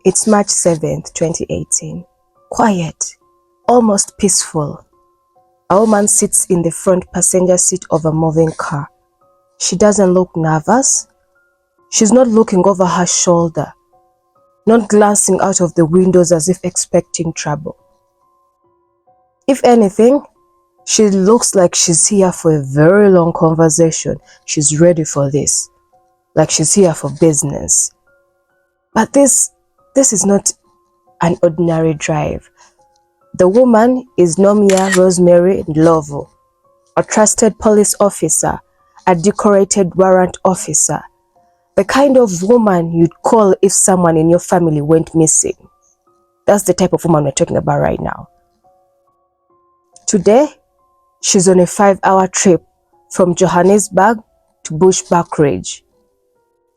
It's March 7th, 2018. Quiet, almost peaceful. A woman sits in the front passenger seat of a moving car. She doesn't look nervous. She's not looking over her shoulder, not glancing out of the windows as if expecting trouble. If anything, she looks like she's here for a very long conversation. She's ready for this, like she's here for business. But this is not an ordinary drive. The woman is Rosemary Ndlovu, a trusted police officer, a decorated warrant officer, the kind of woman you'd call if someone in your family went missing. That's the type of woman we're talking about right now. Today, she's on a 5-hour trip from Johannesburg to Bushbuckridge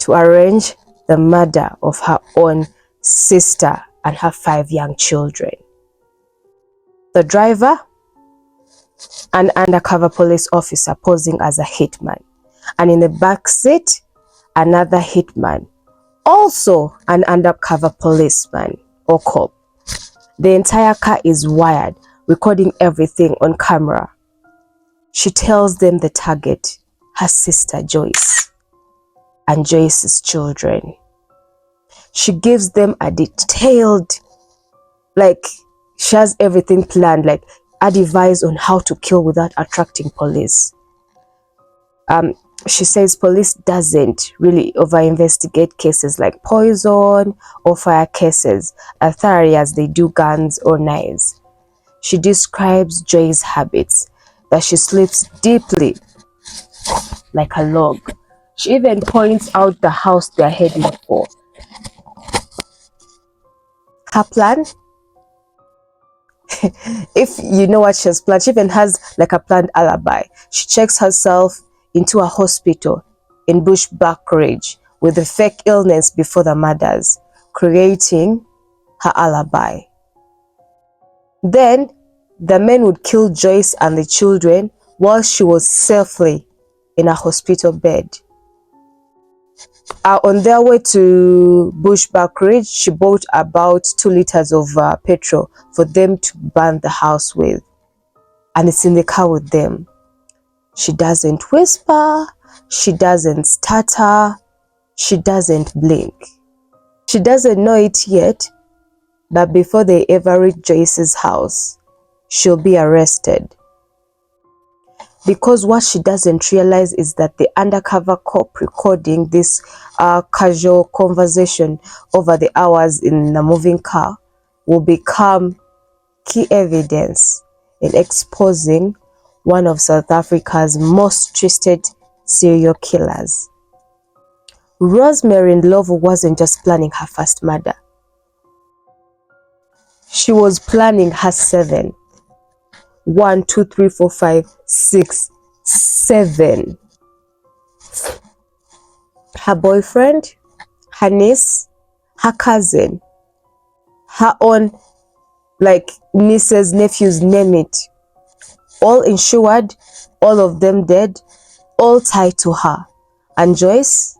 to arrange the murder of her own sister and her 5 young children. The driver, an undercover police officer posing as a hitman, and in the back seat, another hitman, also an undercover policeman or cop. The entire car is wired, recording everything on camera. She tells them the target, her sister Joyce, and Joyce's children. She gives them a detailed, she has everything planned, like a device on how to kill without attracting police. She says police doesn't really over-investigate cases like poison or fire cases as thoroughly as they do guns or knives. She describes Joy's habits, that she sleeps deeply like a log. She even points out the house they're heading for. Her plan? If you know what she has planned, she even has like a planned alibi. She checks herself into a hospital in Bushbuckridge with a fake illness before the murders, creating her alibi. Then the men would kill Joyce and the children while she was safely in a hospital bed. On their way to Bushbuckridge, she bought about 2 liters of petrol for them to burn the house with. And it's in the car with them. She doesn't whisper, she doesn't stutter, she doesn't blink. She doesn't know it yet, but before they ever reach Joyce's house, she'll be arrested. Because what she doesn't realize is that the undercover cop recording this casual conversation over the hours in a moving car will become key evidence in exposing one of South Africa's most trusted serial killers. Rosemary Ndlovu wasn't just planning her first murder. She was planning her 7. 1, 2, 3, 4, 5, 6, 7. Her boyfriend, her niece, her cousin, her own nieces, nephews, name it. All insured, all of them dead, all tied to her. And Joyce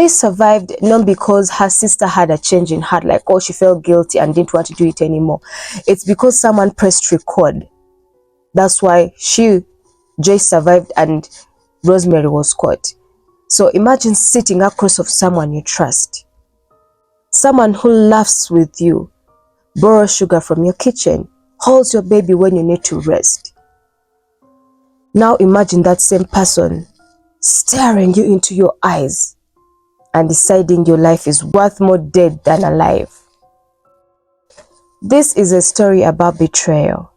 survived not because her sister had a change in heart, she felt guilty and didn't want to do it anymore. It's because someone pressed record. That's why Joyce survived and Rosemary was caught. So imagine sitting across of someone you trust. Someone who laughs with you, borrows sugar from your kitchen, holds your baby when you need to rest. Now imagine that same person staring you into your eyes and deciding your life is worth more dead than alive. This is a story about betrayal.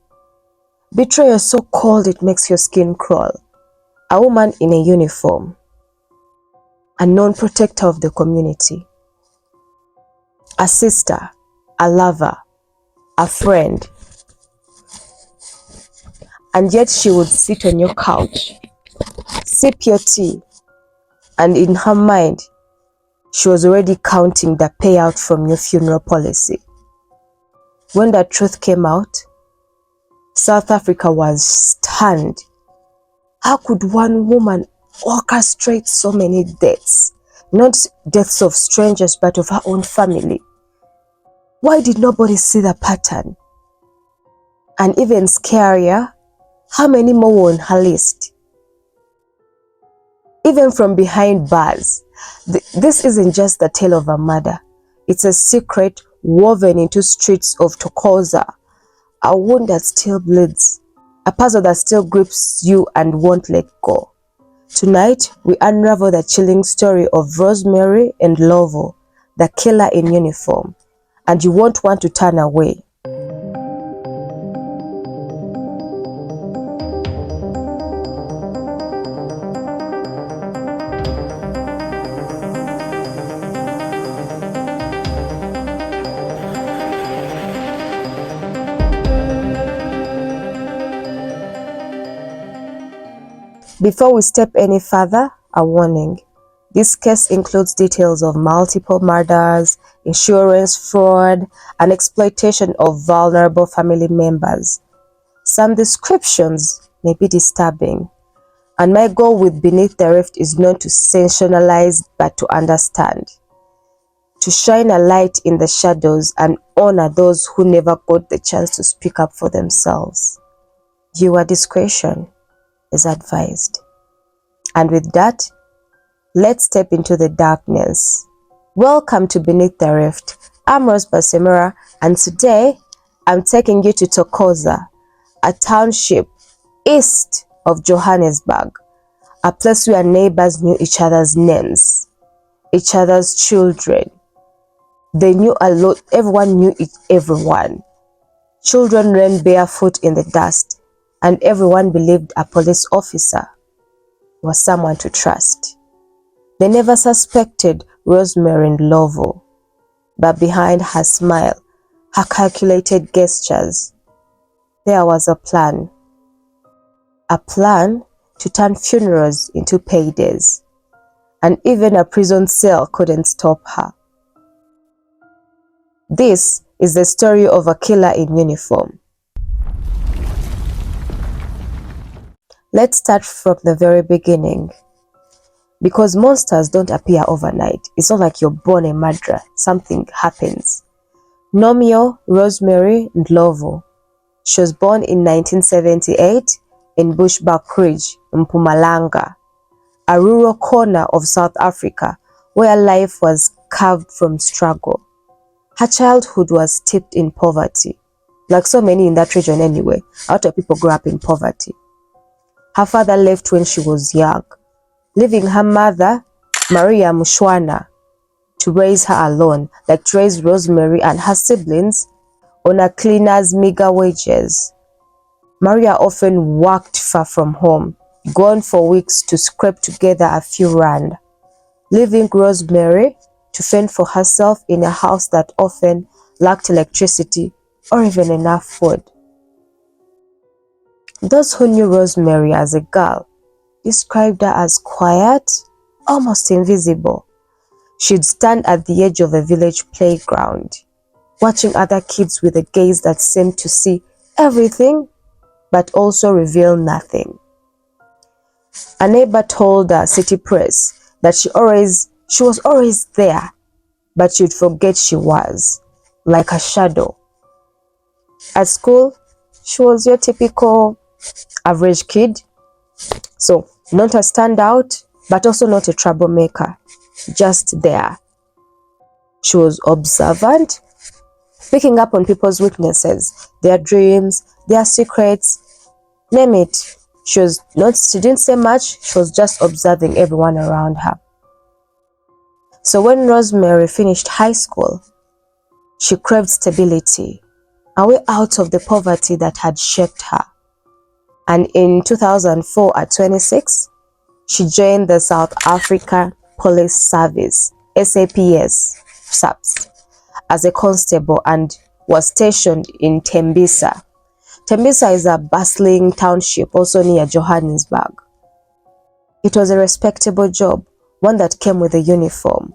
Betrayal so cold it makes your skin crawl. A woman in a uniform, a known protector of the community, a sister, a lover, a friend, and yet she would sit on your couch, sip your tea, and in her mind, she was already counting the payout from your funeral policy. When the truth came out, South Africa was stunned. How could one woman orchestrate so many deaths? Not deaths of strangers, but of her own family. Why did nobody see the pattern? And even scarier, how many more were on her list? Even from behind bars, this isn't just the tale of a murder. It's a secret woven into streets of Tokoza, a wound that still bleeds, a puzzle that still grips you and won't let go. Tonight, we unravel the chilling story of Rosemary Ndlovu, the killer in uniform, and you won't want to turn away. Before we step any further, a warning. This case includes details of multiple murders, insurance fraud, and exploitation of vulnerable family members. Some descriptions may be disturbing, and my goal with Beneath the Rift is not to sensationalize but to understand, to shine a light in the shadows and honor those who never got the chance to speak up for themselves. Viewer discretion is advised. And with that, let's step into the darkness. Welcome to Beneath the Rift. I'm Rosemary, and today I'm taking you to Tokoza, a township east of Johannesburg, a place where neighbors knew each other's names, each other's children. They knew a lot, everyone knew everyone. Children ran barefoot in the dust, and everyone believed a police officer was someone to trust. They never suspected Rosemary Ndlovu, but behind her smile, her calculated gestures, there was a plan. A plan to turn funerals into paydays, and even a prison cell couldn't stop her. This is the story of a killer in uniform. Let's start from the very beginning. Because monsters don't appear overnight. It's not like you're born a murderer. Something happens. Nomio Rosemary Ndlovu. She was born in 1978 in Bushbuckridge, Mpumalanga, a rural corner of South Africa where life was carved from struggle. Her childhood was steeped in poverty. Like so many in that region anyway, a lot of people grew up in poverty. Her father left when she was young, leaving her mother, Maria Mushwana, to raise her alone, like to raise Rosemary and her siblings on a cleaner's meager wages. Maria often worked far from home, gone for weeks to scrape together a few rand, leaving Rosemary to fend for herself in a house that often lacked electricity or even enough food. Those who knew Rosemary as a girl described her as quiet, almost invisible. She'd stand at the edge of a village playground, watching other kids with a gaze that seemed to see everything, but also reveal nothing. A neighbor told the city press that she was always there, but you'd forget she was, like a shadow. At school, she was your typical average kid. So, not a standout, but also not a troublemaker, just there. She was observant, picking up on people's weaknesses, their dreams, their secrets, name it. She didn't say much, she was just observing everyone around her. So when Rosemary finished high school, she craved stability, a way out of the poverty that had shaped her. And in 2004, at 26, she joined the South African Police Service, SAPS, as a constable and was stationed in Tembisa. Tembisa is a bustling township also near Johannesburg. It was a respectable job, one that came with a uniform,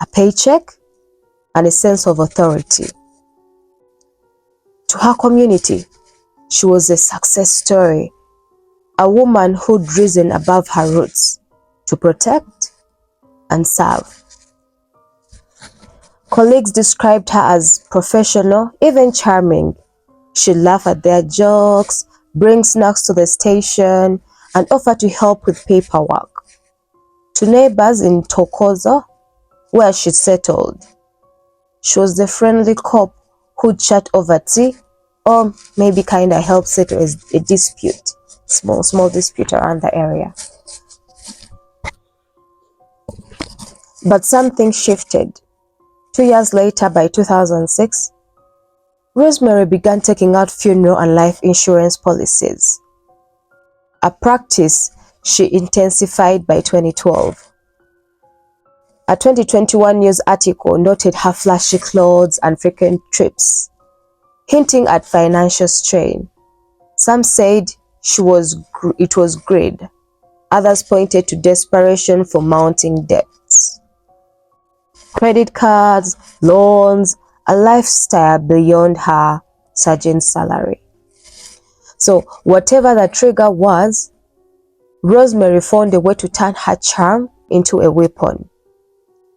a paycheck, and a sense of authority. To her community, she was a success story, a woman who'd risen above her roots to protect and serve. Colleagues described her as professional, even charming. She'd laugh at their jokes, bring snacks to the station, and offer to help with paperwork. To neighbors in Tokozo, where she settled, she was the friendly cop who'd chat over tea, or maybe kinda help settle a dispute, small dispute around the area. But something shifted. 2 years later, by 2006, Rosemary began taking out funeral and life insurance policies, a practice she intensified by 2012. A 2021 news article noted her flashy clothes and frequent trips, hinting at financial strain. Some said it was greed. Others pointed to desperation for mounting debts. Credit cards, loans, a lifestyle beyond her sergeant salary. So whatever the trigger was, Rosemary found a way to turn her charm into a weapon.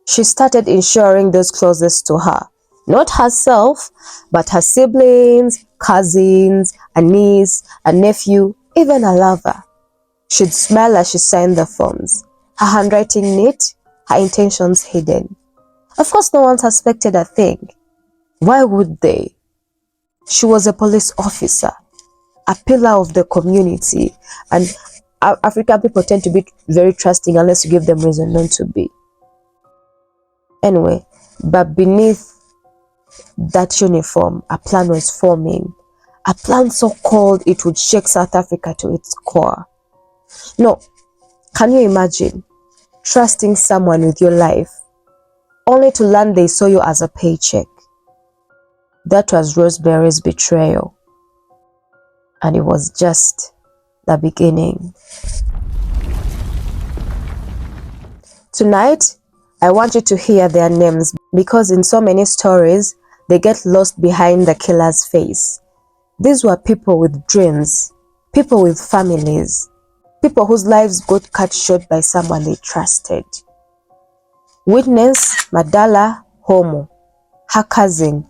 She started insuring those closest to her, not herself, but her siblings, cousins, a niece, a nephew, even a lover. She'd smile as she signed the forms, her handwriting neat, her intentions hidden. Of course, no one suspected a thing. Why would they? She was a police officer, a pillar of the community, and African people tend to be very trusting unless you give them reason not to be. Anyway, but beneath that uniform, a plan was forming. A plan so cold it would shake South Africa to its core. No, can you imagine trusting someone with your life only to learn they saw you as a paycheck? That was Rosemary's betrayal, and it was just the beginning. Tonight, I want you to hear their names because in so many stories, they get lost behind the killer's face. These were people with dreams, people with families, people whose lives got cut short by someone they trusted. Witness Madala Homo, her cousin,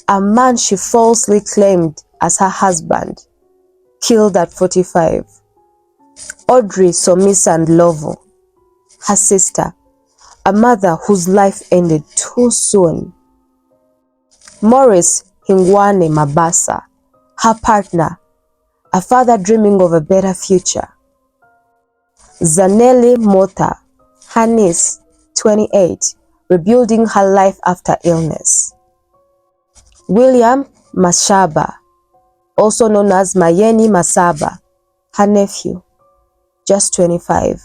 a man she falsely claimed as her husband, killed at 45. Audrey Somisa Ndlovu, her sister, a mother whose life ended too soon. Morris Hingwane Mabasa, her partner, a father dreaming of a better future. Zanele Motha, her niece, 28, rebuilding her life after illness. William Mashaba, also known as Mayeni Masaba, her nephew, just 25.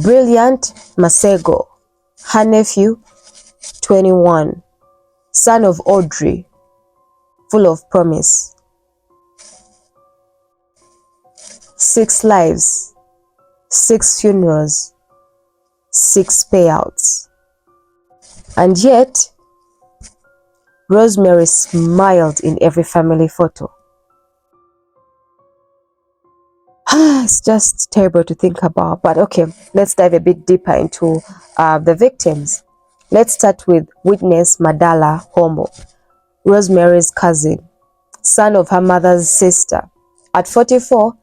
Brilliant Masego, her nephew, 21, son of Audrey, full of promise. 6 lives, 6 funerals, 6 payouts. And yet, Rosemary smiled in every family photo. It's just terrible to think about, but okay, let's dive a bit deeper into the victims. Let's start with witness Madala Homo, Rosemary's cousin, son of her mother's sister. At 44,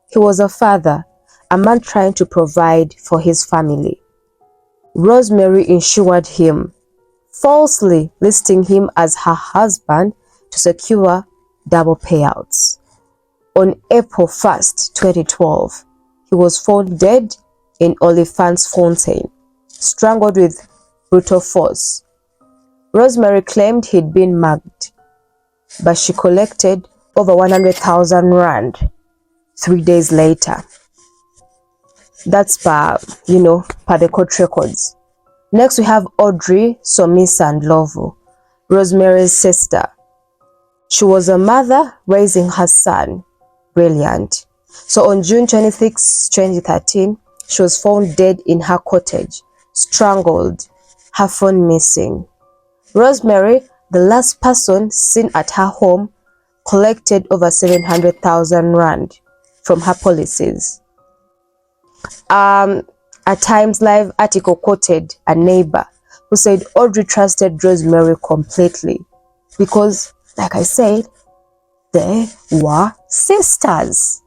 he was a father, a man trying to provide for his family. Rosemary insured him, falsely listing him as her husband to secure double payouts. On April 1st, 2012, he was found dead in Olifantsfontein, strangled with brutal force. Rosemary claimed he'd been mugged, but she collected over 100,000 rand 3 days later. That's per the court records. Next, we have Audrey Somisa Ndlovu, Rosemary's sister. She was a mother raising her son, Brilliant. So on June 26, 2013, she was found dead in her cottage, strangled, her phone missing. Rosemary, the last person seen at her home, collected over 700,000 rand from her policies. A Times Live article quoted a neighbor who said Audrey trusted Rosemary completely because, like I said, they were sisters,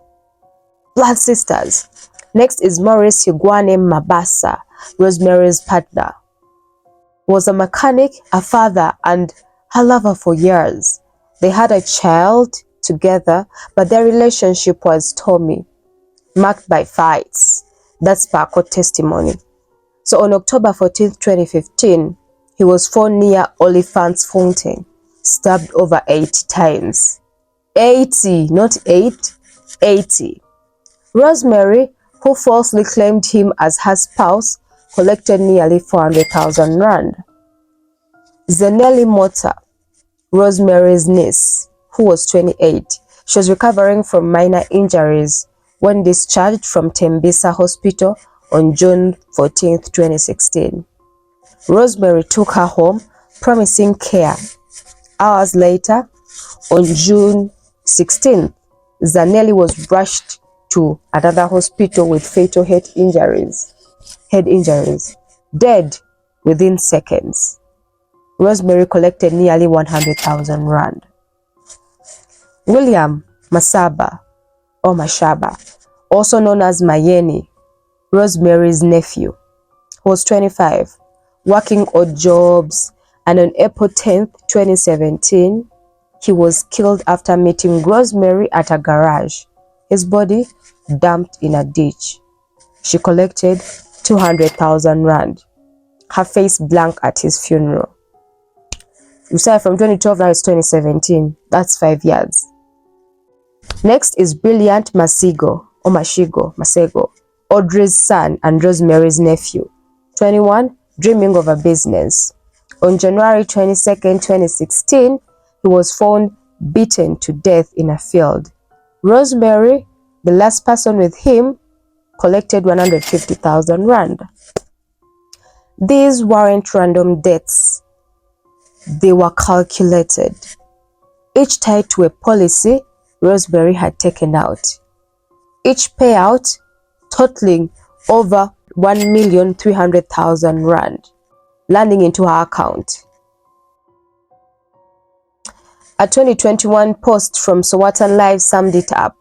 blood sisters. Next is Maurice Higwane Mabasa, Rosemary's partner. Was a mechanic, a father, and her lover for years. They had a child together, but their relationship was stormy, marked by fights. That's per court testimony. So on October 14th, 2015, he was found near Oliphant's Fountain, stabbed over 80 times. 80, not 8, 80. Rosemary, who falsely claimed him as her spouse, collected nearly 400,000 rand. Zenelli Mota, Rosemary's niece, who was 28, she was recovering from minor injuries when discharged from Tembisa Hospital on June 14, 2016. Rosemary took her home, promising care. Hours later, on June 16th, Zanelli was rushed to another hospital with fatal head injuries, dead within seconds. Rosemary collected nearly 100,000 rand. William Masaba, or Mashaba, also known as Mayeni, Rosemary's nephew, was 25, working odd jobs, and on April 10th, 2017, he was killed after meeting Rosemary at a garage. His body dumped in a ditch. She collected 200,000 rand, her face blank at his funeral. You said from 2012, now it's 2017. That's 5 years. Next is Brilliant Masego, Audrey's son and Rosemary's nephew, 21, dreaming of a business. On January 22nd, 2016, he was found beaten to death in a field. Rosemary, the last person with him, collected 150,000 rand. These weren't random deaths. They were calculated, each tied to a policy Rosemary had taken out. Each payout totaling over 1,300,000 rand, landing into her account. A 2021 post from Sowatan Live summed it up.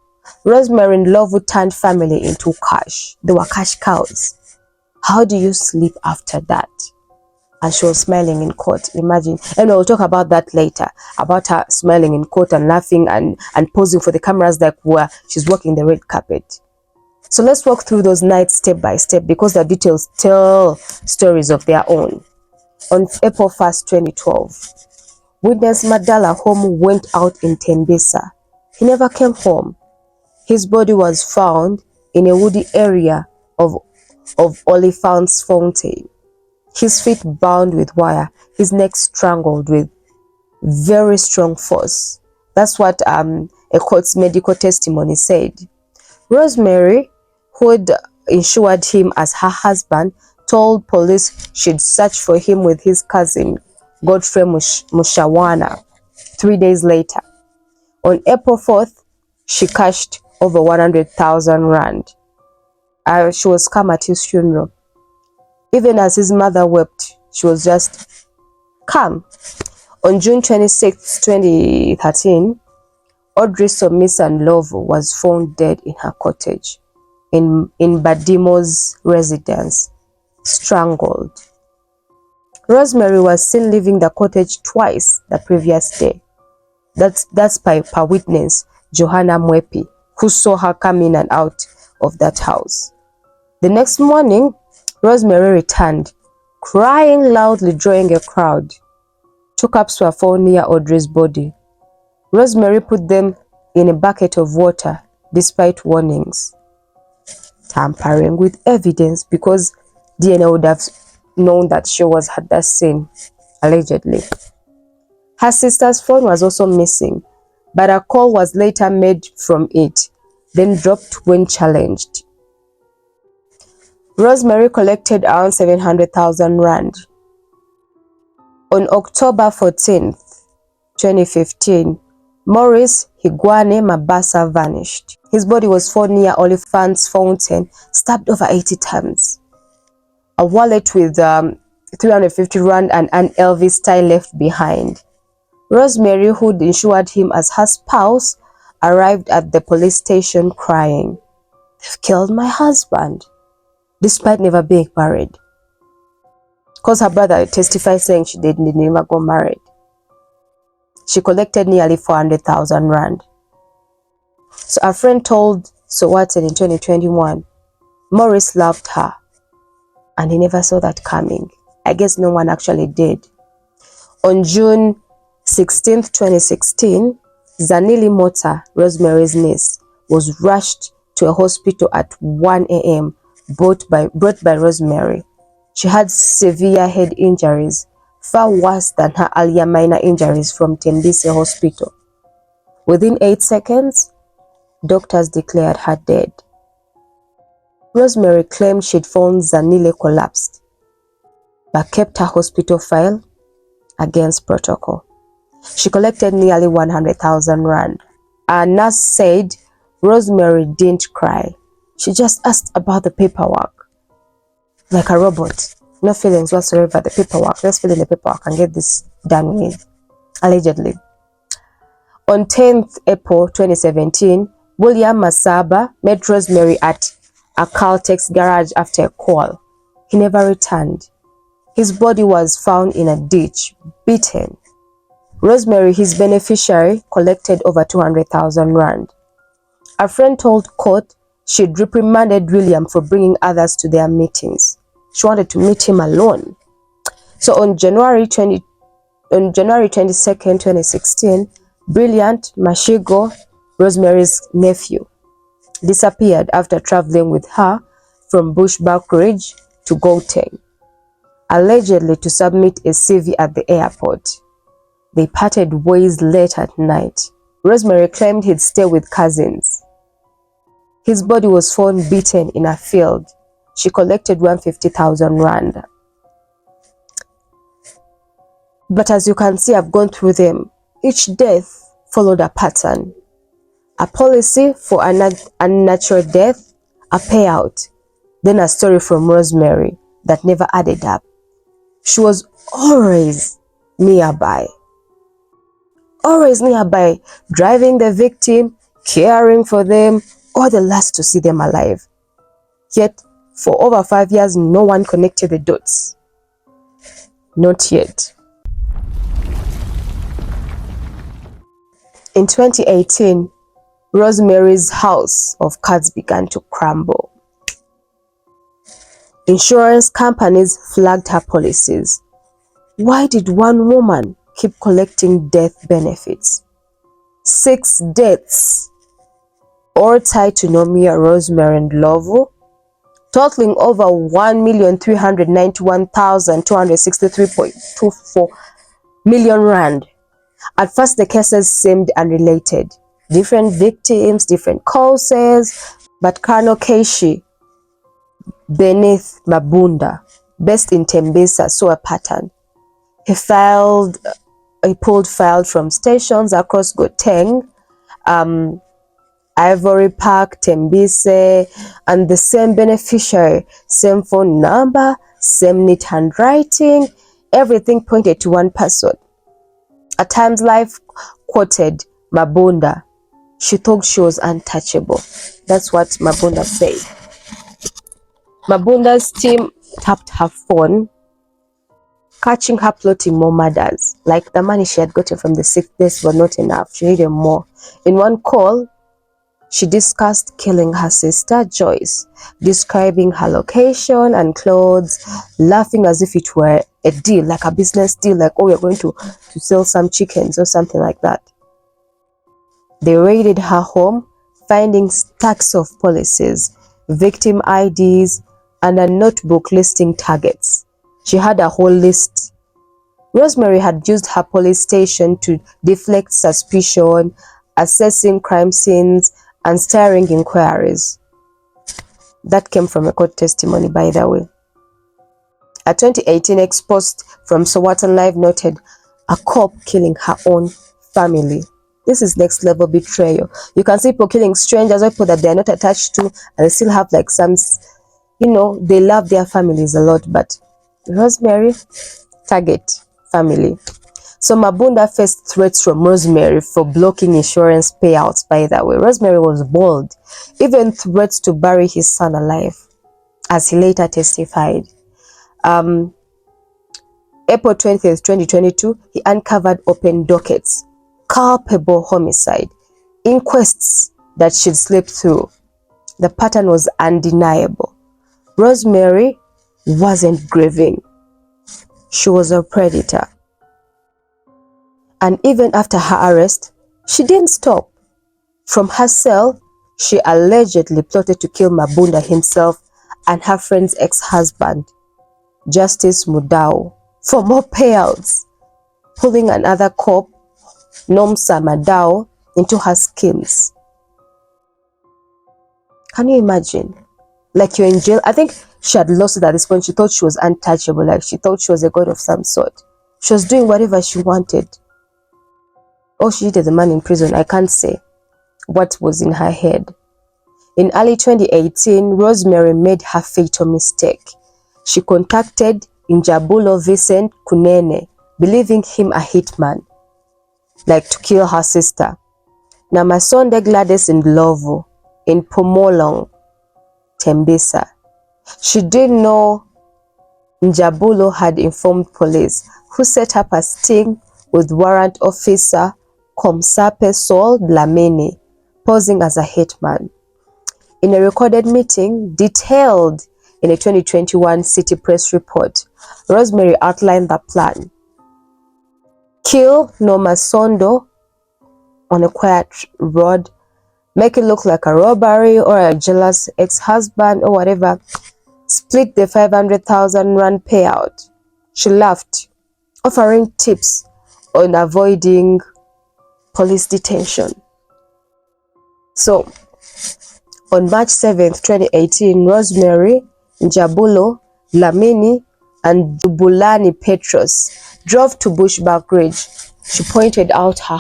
Rosemary Ndlovu turned family into cash. They were cash cows. How do you sleep after that? And she was smiling in court. Imagine. And we'll talk about that later, about her smiling in court and laughing and posing for the cameras like where she's walking the red carpet. So let's walk through those nights step by step because the details tell stories of their own. On April 1st, 2012, witness Madala home went out in Tembisa. He never came home. His body was found in a woody area of Oliphant's Fountain. His feet bound with wire, his neck strangled with very strong force. That's what a court's medical testimony said. Rosemary, who had insured him as her husband, told police she'd search for him with his cousin, Godfrey Mushawana, 3 days later. On April 4th, she cashed over 100,000 rand. She was calm at his funeral. Even as his mother wept, she was just calm. On June 26, 2013, Audrey Ndlovu was found dead in her cottage in Badimo's residence, strangled. Rosemary was seen leaving the cottage twice the previous day. That's by per witness, Johanna Mwepi, who saw her come in and out of that house. The next morning, Rosemary returned, crying loudly, drawing a crowd. Two cups were found near Audrey's body. Rosemary put them in a bucket of water, despite warnings. Tampering with evidence because DNA would have known that she was at that scene, allegedly. Her sister's phone was also missing, but a call was later made from it, then dropped when challenged. Rosemary collected around 700,000 rand. On October 14th, 2015, Maurice Higwane Mabasa vanished. His body was found near Oliphant's Fountain, stabbed over 80 times. A wallet with 350 rand and an Elvis tie left behind. Rosemary, who'd insured him as her spouse, arrived at the police station crying, "They've killed my husband," despite never being married. Because her brother testified saying she did never go married. She collected nearly 400,000 rand. So a friend told Sowaten in 2021, Morris loved her, and he never saw that coming. I guess no one actually did. On June 16, 2016, Zanili Mota, Rosemary's niece, was rushed to a hospital at 1 a.m. brought by Rosemary. She had severe head injuries, far worse than her earlier minor injuries from Tembise Hospital. Within 8 seconds, doctors declared her dead. Rosemary claimed she'd found Zanile collapsed, but kept her hospital file against protocol. She collected nearly 100,000 rand. A nurse said Rosemary didn't cry. She just asked about the paperwork. Like a robot. No feelings whatsoever. The paperwork. Let's fill in the paperwork and get this done with. Allegedly. On 10th April 2017, William Masaba met Rosemary at a Caltex garage after a call. He never returned. His body was found in a ditch, beaten. Rosemary, his beneficiary, collected over 200,000 rand. A friend told court she'd reprimanded William for bringing others to their meetings. She wanted to meet him alone. So on January 22nd, 2016, Brilliant Mashigo, Rosemary's nephew, disappeared after traveling with her from Bushbuck Ridge to Gauteng, allegedly to submit a CV at the airport. They parted ways late at night. Rosemary claimed he'd stay with cousins. His body was found beaten in a field. She collected 150,000 rand. But as you can see, I've gone through them. Each death followed a pattern. A policy for an unnatural death, a payout, then a story from Rosemary that never added up. She was always nearby. Always nearby, driving the victim, caring for them, or the last to see them alive. Yet, for over 5 years, no one connected the dots. Not yet. In 2018, Rosemary's house of cards began to crumble. Insurance companies flagged her policies. Why did one woman keep collecting death benefits? 6 deaths, all tied to Nomia Rosemary Ndlovu, totaling over 1,391,263.24 million rand. At first, the cases seemed unrelated. Different victims, different causes, but Colonel Keishi Beneath Mabunda, based in Tembisa, saw a pattern. He pulled files from stations across Gauteng, Ivory Park, Tembise, and the same beneficiary, same phone number, same neat handwriting. Everything pointed to one person. At times, Life quoted Mabunda. She thought she was untouchable. That's what Mabunda said. Mabunda's team tapped her phone, catching her plotting more murders. Like the money she had gotten from the sickness was not enough. She needed more. In one call, she discussed killing her sister, Joyce, describing her location and clothes, laughing as if it were a deal, like a business deal, like, oh, we're going to sell some chickens or something like that. They raided her home, finding stacks of policies, victim IDs, and a notebook listing targets. She had a whole list. Rosemary had used her police station to deflect suspicion, assessing crime scenes, and steering inquiries. That came from a court testimony, by the way. A 2018 ex-post from Sowetan Live noted a cop killing her own family. This is next level betrayal. You can see people killing strangers or people that they're not attached to, and they still have like some, you know, they love their families a lot, but Rosemary, target, family. So Mabunda faced threats from Rosemary for blocking insurance payouts, by the way. Rosemary was bold, even threats to bury his son alive, as he later testified. April 20th, 2022, he uncovered open dockets, culpable homicide, inquests that she'd slipped through. The pattern was undeniable. Rosemary wasn't grieving. She was a predator. And even after her arrest, she didn't stop. From her cell, she allegedly plotted to kill Mabunda himself and her friend's ex-husband, Justice Mudau, for more payouts, pulling another cop, Nomsa Madao, into her schemes. Can you imagine? Like, you're in jail. I think she had lost it at this point. She thought she was untouchable. Like, she thought she was a god of some sort. She was doing whatever she wanted. Oh, she did as a man in prison. I can't say what was in her head. In early 2018, Rosemary made her fatal mistake. She contacted Njabulo Vincent Kunene, believing him a hitman, like to kill her sister, Namasonde Gladys Ndlovu, in Pomolong, Tembisa. She didn't know Njabulo had informed police, who set up a sting with warrant officer Komsape Sol Dlamini, posing as a hitman. In a recorded meeting detailed in a 2021 City Press report, Rosemary outlined the plan. Kill Nomasondo on a quiet road, make it look like a robbery or a jealous ex-husband or whatever, split the 500,000 rand payout. She laughed, offering tips on avoiding police detention. So, on March 7th, 2018, Rosemary, Njabulo, Lamini, and Dubulani Petros drove to Bushback Ridge. She pointed out her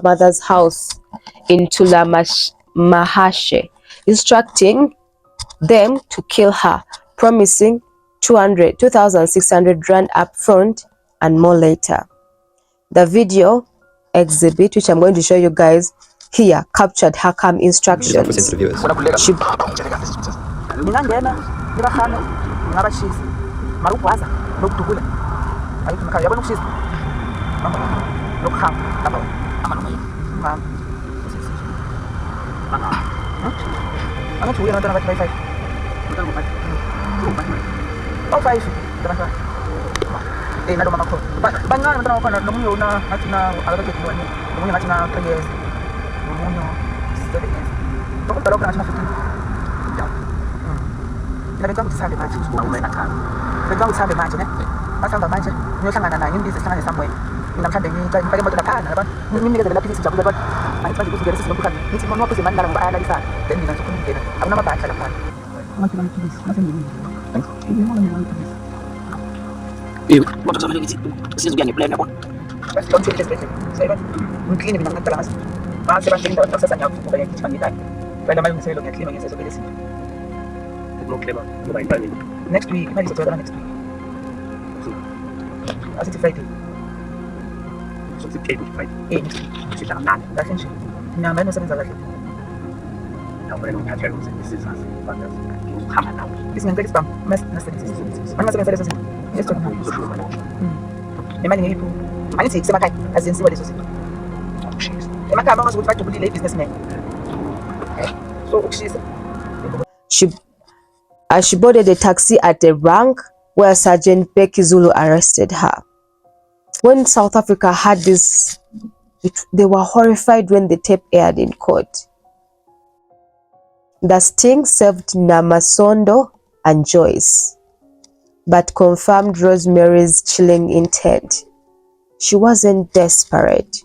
mother's house in Tulamahashe, instructing them to kill her, promising 2,600 rand up front and more later. The video exhibit, which I'm going to show you guys here, captured her calm instructions. She next week, maybe it's next week. As it's Friday. So it's Friday. Next week. It's not. That's it. No, man, it's not that. No, but I don't have to use this. This is us. But that's come now. This is very spam. Mess. I'm not saying this. Yes, talk. The man you. I see. Sema kai. As in see what this is. The man can almost try to bully businessmen. So she boarded a taxi at a rank where Sergeant Becky Zulu arrested her. When South Africa had this, they were horrified when the tape aired in court. The sting saved Namasondo and Joyce, but confirmed Rosemary's chilling intent. She wasn't desperate.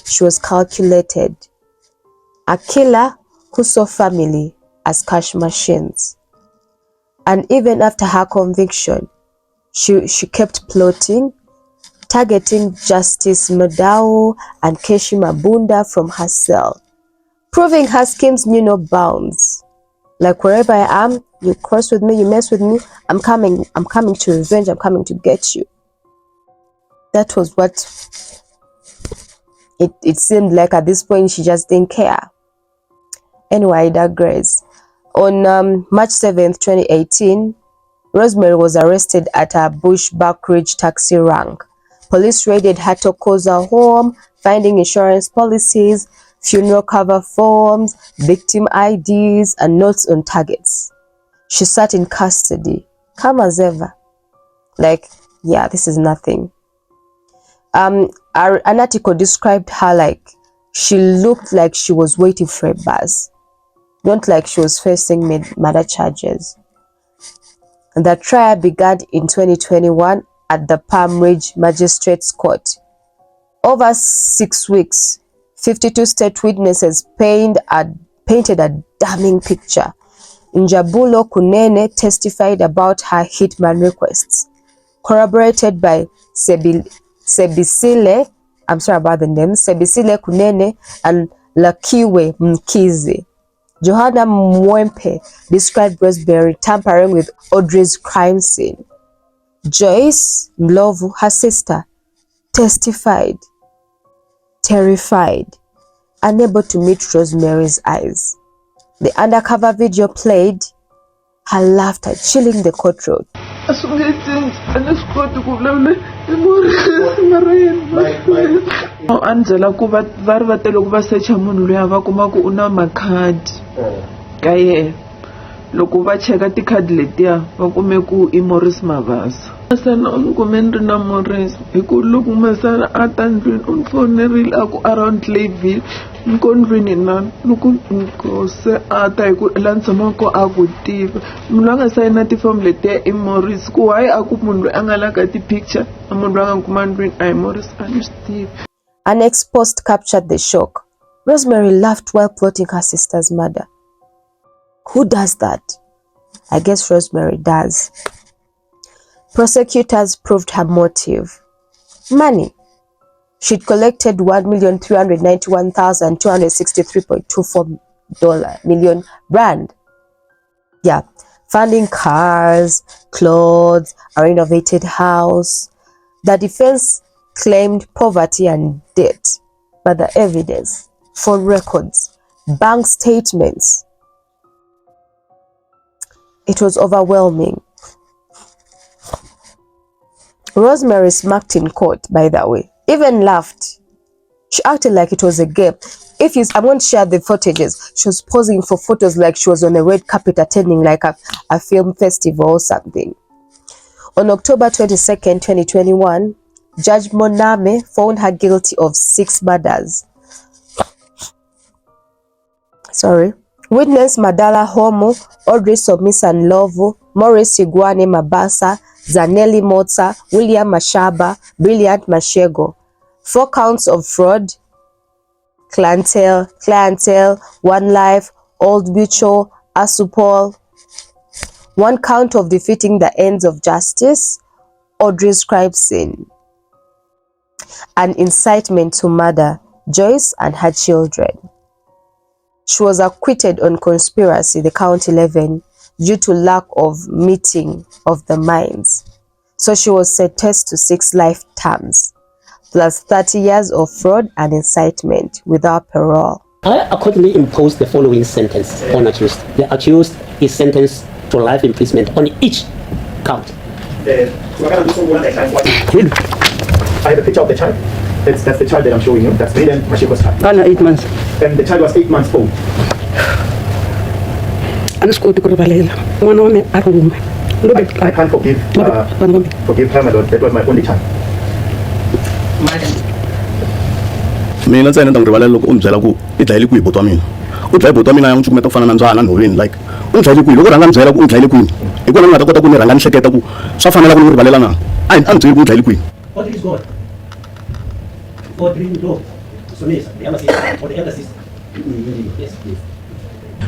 She was calculated. A killer who saw family as cash machines. And even after her conviction, she kept plotting, targeting Justice Mudau and Keshi Mabunda from her cell, proving her schemes knew no bounds. Like wherever I am, you cross with me, you mess with me, I'm coming to revenge, I'm coming to get you. That was what it seemed like at this point. She just didn't care. Anyway, I digress. On March 7th, 2018, Rosemary was arrested at a Bushbuck Ridge taxi rank. Police raided her Tokoza home, finding insurance policies, funeral cover forms, victim IDs, and notes on targets. She sat in custody, calm as ever. Like, yeah, this is nothing. An article described her like she looked like she was waiting for a bus, not like she was facing murder charges. The trial began in 2021 at the Palm Ridge Magistrates Court. Over 6 weeks, 52 state witnesses painted a damning picture. Njabulo Kunene testified about her hitman requests, corroborated by Sebisile, I'm sorry about the name, Sebisile Kunene and Lakiwe Mkizi. Johanna Mwempe described Rosemary tampering with Audrey's crime scene. Joyce Ndlovu, her sister, testified, terrified, unable to meet Rosemary's eyes. The undercover video played, her laughter chilling the courtroom. Andzela ku va ri va tele ku va secha munhu loyi va kuma ku una makhadi ka yena. Loko va cheka tikhadi letiya va kume ku i Morris Mabasa. Sana ni kume ni ri na Morris hi ku loko masana a ta ndlwini u ni fonerile a ku around Clayville ni ko ndlwini na loko nko se a ta hi ku la ni tshamaka a ku tiva munhu loyi a nga sayina tifomo letiya i Morris ku hayi a ku munhu loyi a nga laka ti-picture a munhu loyi a nga kuma ndlwini a hi Morris a ni swi tivi. An ex-post captured the shock. Rosemary laughed while plotting her sister's murder. Who does that? I guess Rosemary does. Prosecutors proved her motive. Money. She'd collected $1,391,263.24 million rand. Yeah, funding cars, clothes, a renovated house. The defense claimed poverty and debt, but the evidence, phone records, bank statements, it was overwhelming. Rosemary smirked in court, by the way, even laughed. She acted like it was a game. I'm going to share the footages. She was posing for photos like she was on a red carpet attending like a film festival or something. On October 22nd, 2021, Judge Moname found her guilty of 6 murders. Witness Madala Homo, Audrey Ndlovu, Morris Igwane Mabasa, Zanelli Motsa, William Mashaba, Brilliant Mashego. 4 counts of fraud, clientele, One Life, Old Mutual, Asupol. 1 count of defeating the ends of justice, Audrey's crime scene. An incitement to murder, Joyce and her children. She was acquitted on conspiracy, the count 11, due to lack of meeting of the minds. So she was sentenced to 6 life terms, plus 30 years of fraud and incitement without parole. I accordingly imposed the following sentence on accused. The accused is sentenced to life imprisonment on each count. I have a picture of the child. That's the child that I'm showing you. That's Brilliant Mashego's child. 8 months. And the child was 8 months old. I can't forgive her, my Lord. That was my only child. Mina ntsena ni ta n'wi rivalela loko u ni byela ku i dlayile kwihi boti wa mina u dlaye boti wa mina ya n'wi cukumeta ku fana na ndzwana nhoveni like u ni dlayile kwihi loko rhanga ni byela ku u ni dlayile kwihi hi kona ni nga ta kota ku ni rhanga ni hleketa ku swa fanela ku ni rivalela na a ni byeli ku u dlayile kwihi. Audrey is gone. Audrey Ndlovu. Sonisa, the other sister, or the elder sister. Yes, please.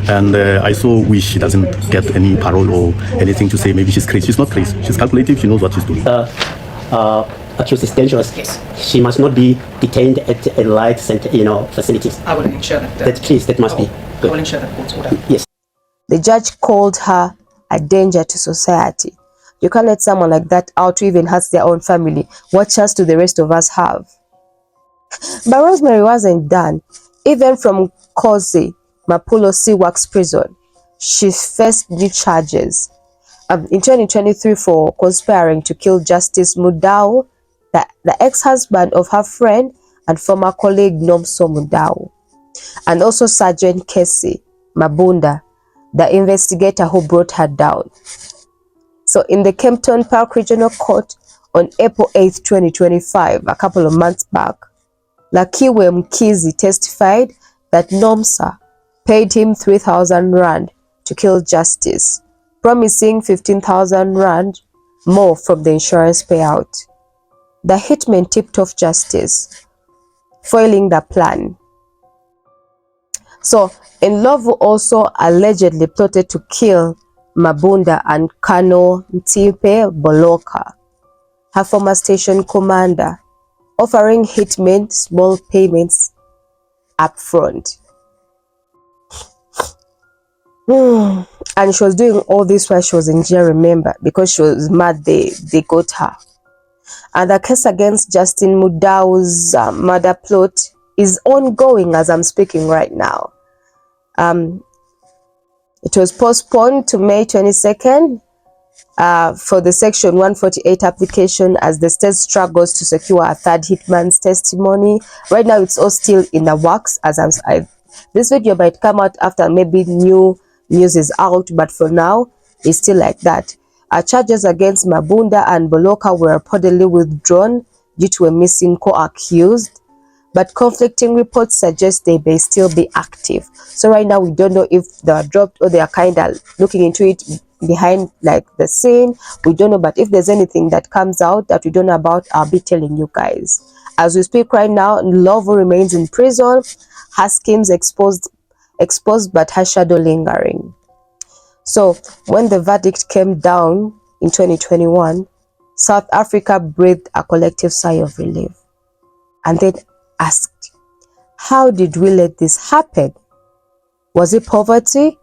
And I so wish she doesn't get any parole or anything to say maybe she's crazy. She's not crazy. She's calculative. She knows what she's doing. Accused is dangerous case. She must not be detained at a light center, facilities. I will ensure that. That please, that must be good. I will ensure that court's order. Yes. The judge called her a danger to society. You can't let someone like that out who even hurts their own family. What chance do the rest of us have? But Rosemary wasn't done. Even from Kosi, Mapulo Seaworks prison, she faced new charges. In 2023 for conspiring to kill Justice Mudau, the ex-husband of her friend and former colleague Nomso Mudau, and also Sergeant Casey Mabunda, the investigator who brought her down. So in the Kempton Park Regional Court on April 8, 2025, a couple of months back, Lakiwe Mkizi testified that Nomsa paid him 3,000 rand to kill Justice, promising 15,000 rand more from the insurance payout. The hitman tipped off Justice, foiling the plan. So, Ndlovu also allegedly plotted to kill Mabunda and Colonel Mtipe Boloka, her former station commander, offering hitmen small payments up front. And she was doing all this while she was in jail, remember, because she was mad they got her. And the case against Justin Mudau's murder plot is ongoing as I'm speaking right now. It was postponed to May 22nd for the Section 148 application as the state struggles to secure a third hitman's testimony. Right now, it's all still in the works. This video might come out after maybe new news is out, but for now, it's still like that. Charges against Mabunda and Boloka were reportedly withdrawn due to a missing co-accused, but conflicting reports suggest they may still be active. So right now, we don't know if they are dropped or they are kind of looking into it behind like the scene. We don't know, but if there's anything that comes out that we don't know about, I'll be telling you guys. As we speak right now, Ndlovu remains in prison, her schemes exposed, but her shadow lingering. So when the verdict came down in 2021, South Africa breathed a collective sigh of relief and then asked, how did we let this happen? Was it poverty,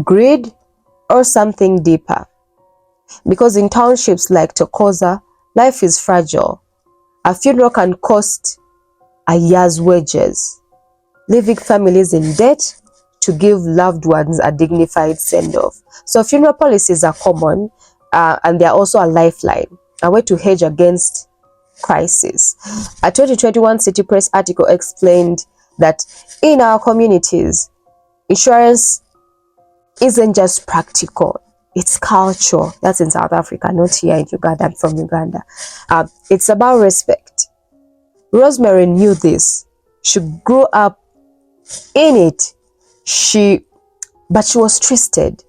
greed, or something deeper? Because in townships like Tokoza, life is fragile. A funeral can cost a year's wages, leaving families in debt to give loved ones a dignified send-off. So funeral policies are common, and they are also a lifeline, a way to hedge against crisis. A 2021 City Press article explained that in our communities, insurance isn't just practical, it's culture. That's in South Africa, not here in Uganda. I'm from Uganda. It's about respect. Rosemary knew this. She grew up in it. But she was twisted.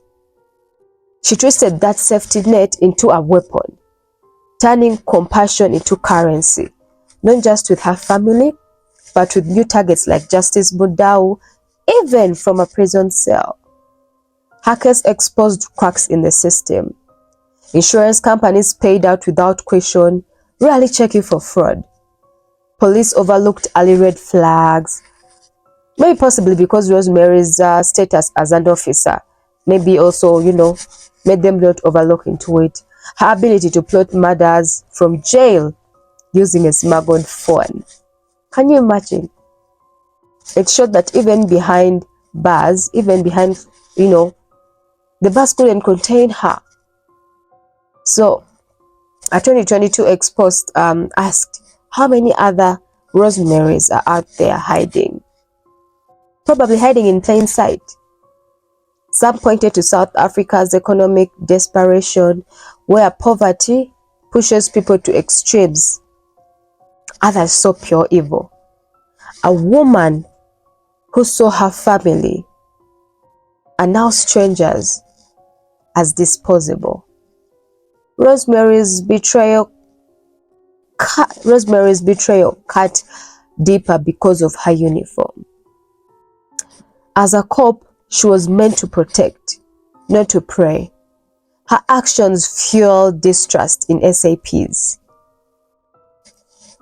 She twisted that safety net into a weapon, turning compassion into currency, not just with her family, but with new targets like Justice Mudau, even from a prison cell. Hackers exposed cracks in the system. Insurance companies paid out without question, rarely checking for fraud. Police overlooked early red flags, maybe possibly because Rosemary's status as an officer, maybe also, made them not overlook into it. Her ability to plot murders from jail using a smuggled phone. Can you imagine? It showed that even behind bars, even behind, the bus couldn't contain her. So, a 2022 Ex-Post asked, how many other Rosemarys are out there hiding? Probably hiding in plain sight. Some pointed to South Africa's economic desperation, where poverty pushes people to extremes. Others saw pure evil. A woman who saw her family and now strangers as disposable. Rosemary's betrayal cut deeper because of her uniform. As a cop, she was meant to protect, not to prey. Her actions fueled distrust in SAPs.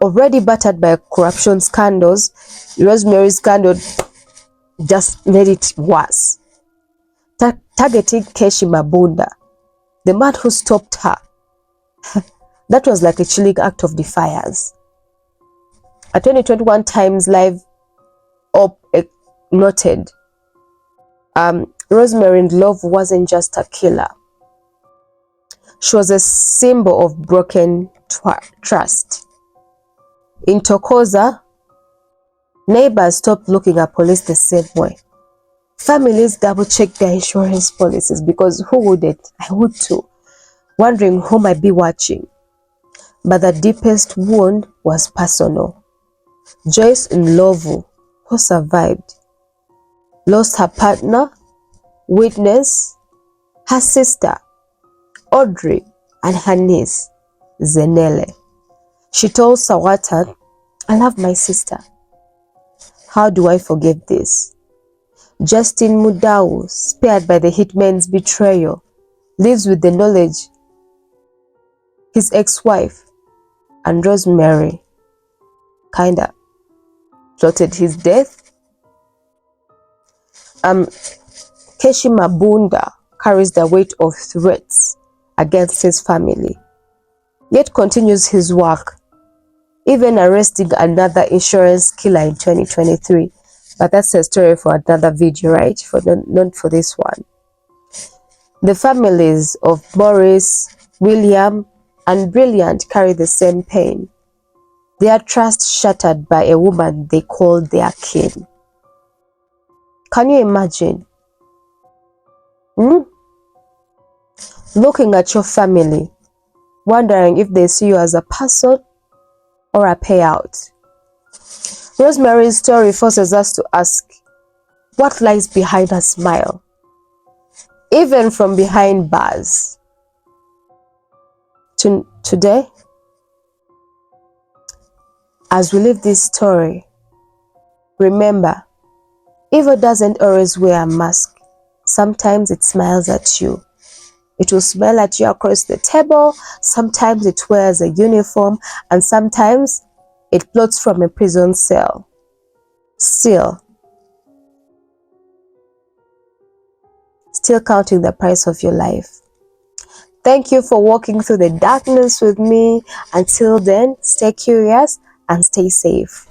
Already battered by corruption scandals, Rosemary's scandal just made it worse. targeting Keshi Mabunda, the man who stopped her. That was like a chilling act of defiance. A 2021 Times Live op noted, Rosemary Ndlovu wasn't just a killer. She was a symbol of broken trust. In Tokoza, neighbors stopped looking at police the same way. Families double-check their insurance policies because who wouldn't? I would too, wondering who might be watching. But the deepest wound was personal. Joyce Ndlovu, who survived, lost her partner, witness, her sister, Audrey, and her niece, Zenele. She told Sawatan, "I love my sister. How do I forget this?" Justin Mudau, spared by the hitman's betrayal, lives with the knowledge his ex-wife and Rosemary kinda plotted his death. Keshi Mabunda carries the weight of threats against his family, yet continues his work, even arresting another insurance killer in 2023. But that's a story for another video, right? Not for this one. The families of Morris, William, and Brilliant carry the same pain. Their trust shattered by a woman they called their kin. Can you imagine? Looking at your family, wondering if they see you as a person or a payout. Rosemary's story forces us to ask, what lies behind a smile? Even from behind bars. Today, as we live this story, remember, evil doesn't always wear a mask. Sometimes it smiles at you. It will smile at you across the table. Sometimes it wears a uniform, and sometimes it plots from a prison cell. Still counting the price of your life. Thank you for walking through the darkness with me. Until then, stay curious and stay safe.